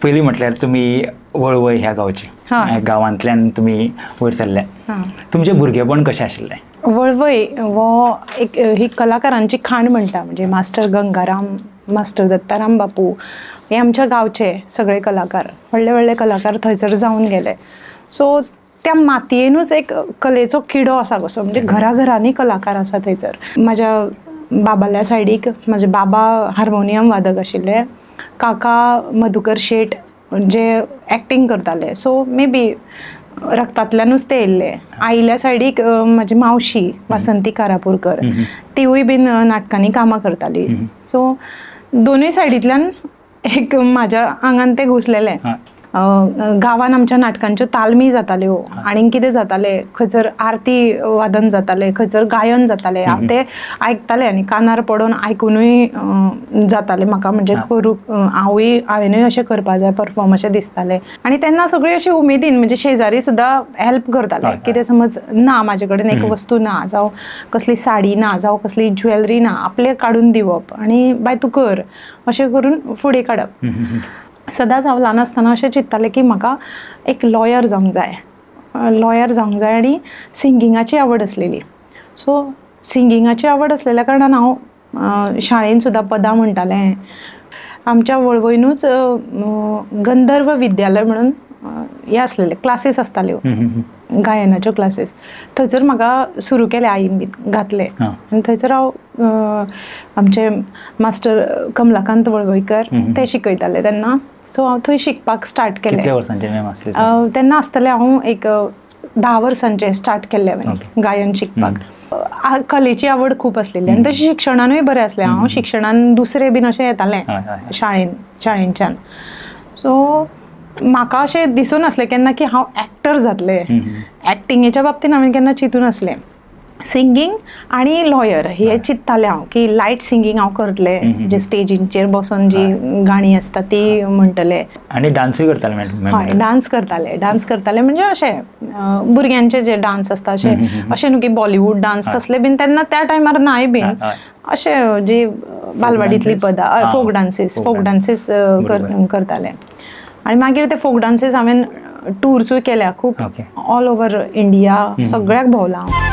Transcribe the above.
पहिली म्हटल्यार तुम्ही वळवय ह्या गांवचे, गांवांतल्यान तुम्ही वयर सरल्या. तुमचे भुरगेपण कशें आशिल्लें? वळवय वो एक ही कलाकारांची खाण म्हणटा, म्हणजे मास्टर गंगाराम, मास्टर दत्ताराम बापू हे आमच्या गांवचे सगळे कलाकार, व्हडले व्हडले कलाकार थंयसर जावन गेले. सो त्या मातयेनूच एक कलेचो किडो आसा कसो, म्हणजे घराघरांनी कलाकार आसा थंयसर. म्हाज्या बाबाल्या सायडीक म्हाजे बाबा हार्मोनियम वादक आशिल्ले, काका मधुकर शेट जे एक्टींग करताले, सो मे बी रक्तांतल्यानूच ते येयल्ले. आईल्या सायडीक म्हाजी मावशी वासंती कारापुरकर, तिवूय बीन नाटकांनी कामां करताली. सो दोनूय सायडींतल्यान एक म्हाज्या आंगान ते घुसलेले. गांवान आमच्या नाटकांच्यो तालमी जाताल्यो, आनीक कितें जातालें, खंयसर आरती वादन जातालें, खंयसर गायन जातालें. हांव ते आयकतालें आनी कानार पडोवन आयकुनूय जातालें म्हाका, म्हणजे करूंक हांवेनूय अशें करपा जाय परफॉर्म अशें दिसतालें. आनी तेन्ना सगळीं अशी उमेदीन, म्हणजे शेजारी सुद्दां हेल्प करताले. कितें समज ना म्हाजे कडेन एक वस्तू ना, जावं कसली साडी ना, जावं कसली ज्वेलरी ना, आपले काडून दिवप आनी बाय तूं कर अशें करून फुडें काडप. सदांच हांव ल्हान आसतना अशें चिंत्तालें की म्हाका एक लॉयर जावंक जाय आनी सिंगिंगाची आवड आसलेली. सो सिंगिंगाची आवड आसलेल्या कारणान हांव शाळेन सुद्दां पदां म्हणटालें. आमच्या वळवयनूच गंधर्व विद्यालय म्हणून हे आसलेले क्लासीस आसताल्यो, गायनाच्यो क्लासीस. थंयसर म्हाका सुरू केले, आईन बी घातले आनी थंयसर हांव आमचे मास्टर कमलाकांत वळवयकर ते शिकयताले तेन्ना. सो हांव थंय शिकपाक स्टार्ट केलें. कितल्या वर्सांचे मॅम आसले? तेन्ना आसतलें हांव एक 10 वर्सांचें स्टार्ट केल्लें हांवें गायन शिकपाक. कलेची आवड खूब आसलेली आनी तशें शिक्षणानूय बरें आसलें. हांव शिक्षणान दुसरें बीन अशें येतालें शाळेंच्यान. सो म्हाका अशें दिसून आसलें केन्ना की हांव एक्टर जातलें. एक्टिंगेच्या बाबतींत हांवें केन्ना चिंतून आसलें. सिंगींग आनी लॉयर हे चिंत्तालें हांव की लायट सिंगींग हांव करतलें, म्हणजे स्टेजींचेर बसून जी गाणी आसता ती म्हणटलें. आनी डान्सूय करताले? हय, डान्स करताले म्हणजे अशें भुरग्यांचे जे डान्स आसता अशें न्हू की बॉलिवूड डान्स तसले बीन तेन्ना त्या टायमार नाय बीन. अशें जी बालवाडींतली पदां, फोक डान्सीस करताले. आनी मागीर ते फोक डान्सीस हांवें टुर्सूय केल्या खूब, ऑल ओवर इंडिया सगळ्याक भोंवलां हांव.